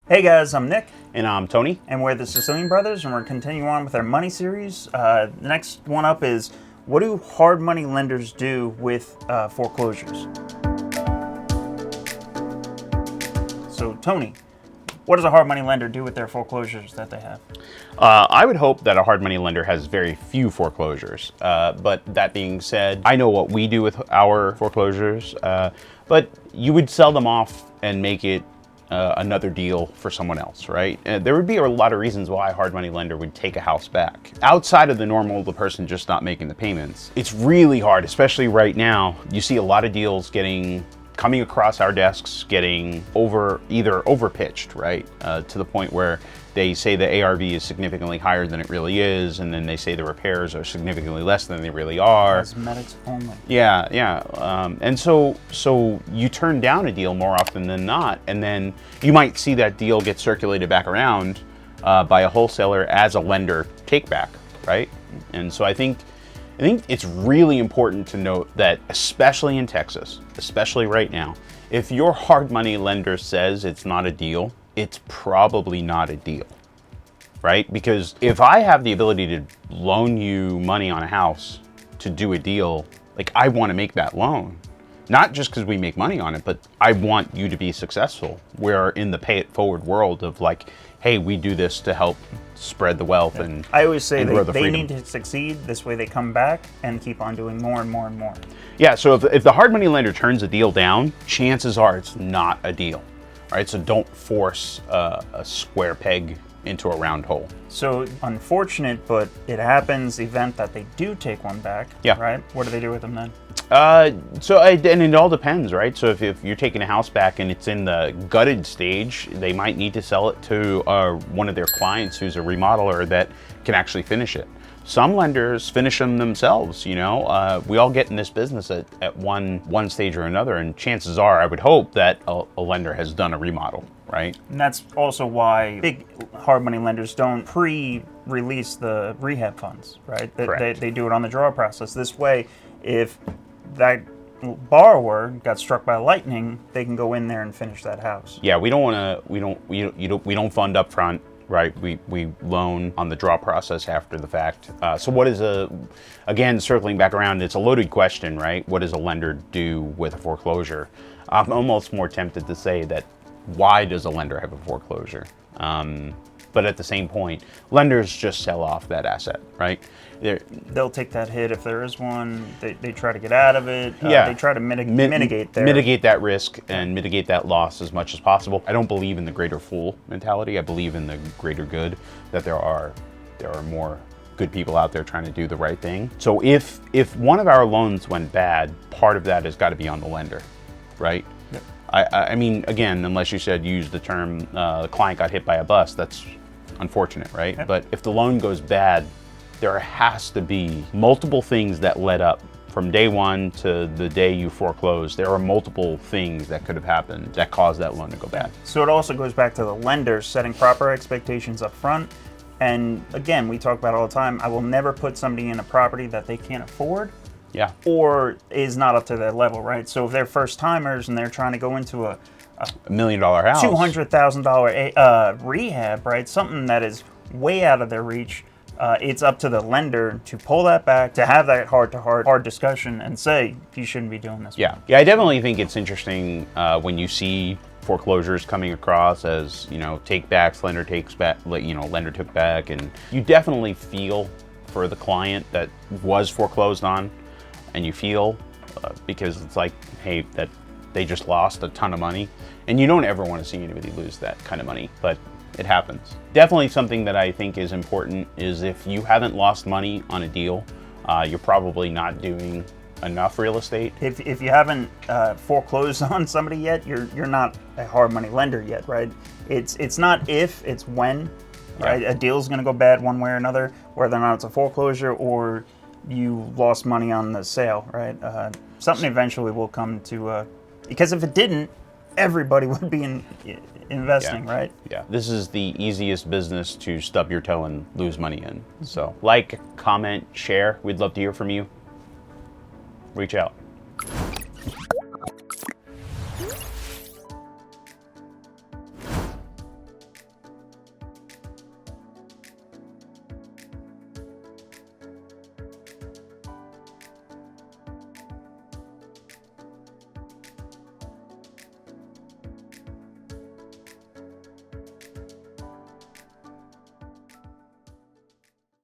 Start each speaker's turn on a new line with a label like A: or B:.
A: Hey guys, I'm Nick.
B: And I'm Tony.
A: And we're the Sicilian brothers, and we're continuing on with our money series. The next one up is, what do hard money lenders do with foreclosures? So Tony, what does a hard money lender do with their foreclosures that they have?
B: I would hope that a hard money lender has very few foreclosures. But that being said, I know what we do with our foreclosures, but you would sell them off and make it another deal for someone else, right? There would be a lot of reasons why a hard money lender would take a house back. Outside of the normal, the person just not making the payments, it's really hard, especially right now. You see a lot of deals coming across our desks, getting either overpitched, right? To the point where they say the ARV is significantly higher than it really is, and then they say the repairs are significantly less than they really are.
A: Cosmetics only.
B: Yeah. And so you turn down a deal more often than not, and then you might see that deal get circulated back around by a wholesaler as a lender take back, right? And so I think it's really important to note that, especially in Texas, especially right now, if your hard money lender says it's not a deal, it's probably not a deal, right? Because if I have the ability to loan you money on a house to do a deal, like, I want to make that loan. Not just because we make money on it, but I want you to be successful. We're in the pay it forward world of like, hey, we do this to help spread the wealth and
A: I always say they
B: need
A: to succeed. This way they come back and keep on doing more and more and more.
B: Yeah, so if the hard money lender turns a deal down, chances are it's not a deal, right? So don't force a square peg into a round hole.
A: So unfortunate, but it happens, event that they do take one back,
B: yeah.
A: Right? What do they do with them then?
B: And it all depends, right? So if you're taking a house back and it's in the gutted stage, they might need to sell it to one of their clients who's a remodeler that can actually finish it. Some lenders finish them themselves, you know. We all get in this business at one stage or another, and chances are, I would hope that a lender has done a remodel, right?
A: And that's also why big hard money lenders don't pre-release the rehab funds, right? They do it on the draw process. This way, if that borrower got struck by lightning, they can go in there and finish that house.
B: Yeah, we don't fund up front. Right, we loan on the draw process after the fact. So what is again, circling back around, it's a loaded question, right? What does a lender do with a foreclosure? I'm almost more tempted to say that, why does a lender have a foreclosure? But at the same point, lenders just sell off that asset, right?
A: They'll take that hit if there is one. They try to get out of it.
B: They
A: try to mitigate
B: that risk and mitigate that loss as much as possible. I don't believe in the greater fool mentality. I believe in the greater good, that there are more good people out there trying to do the right thing. So if one of our loans went bad, part of that has got to be on the lender, right?
A: Yep.
B: I mean, again, unless you use the term client got hit by a bus, that's unfortunate, right?
A: Yep.
B: But if the loan goes bad, there has to be multiple things that led up from day one to the day you foreclose. There are multiple things that could have happened that caused that loan to go bad.
A: So it also goes back to the lender setting proper expectations up front. And again, we talk about it all the time, I will never put somebody in a property that they can't afford.
B: Yeah.
A: Or is not up to their level, right? So if they're first timers and they're trying to go into a
B: $1 million house,
A: $200,000 rehab, right? Something that is way out of their reach. It's up to the lender to pull that back, to have that hard discussion and say, you shouldn't be doing this.
B: Yeah, I definitely think it's interesting when you see foreclosures coming across as, take backs, lender takes back, lender took back, and you definitely feel for the client that was foreclosed on, and you feel because it's like, hey, that they just lost a ton of money, and you don't ever want to see anybody lose that kind of money, but it happens. Definitely something that I think is important is, if you haven't lost money on a deal, you're probably not doing enough real estate.
A: If you haven't foreclosed on somebody yet, you're not a hard money lender yet, right? It's not if, it's when, right?
B: Yeah.
A: A deal's going to go bad one way or another, whether or not it's a foreclosure or you lost money on the sale, right? Something eventually will come to, because if it didn't, everybody would be investing, right?
B: Yeah. This is the easiest business to stub your toe and lose money in. So like, comment, share. We'd love to hear from you. Reach out.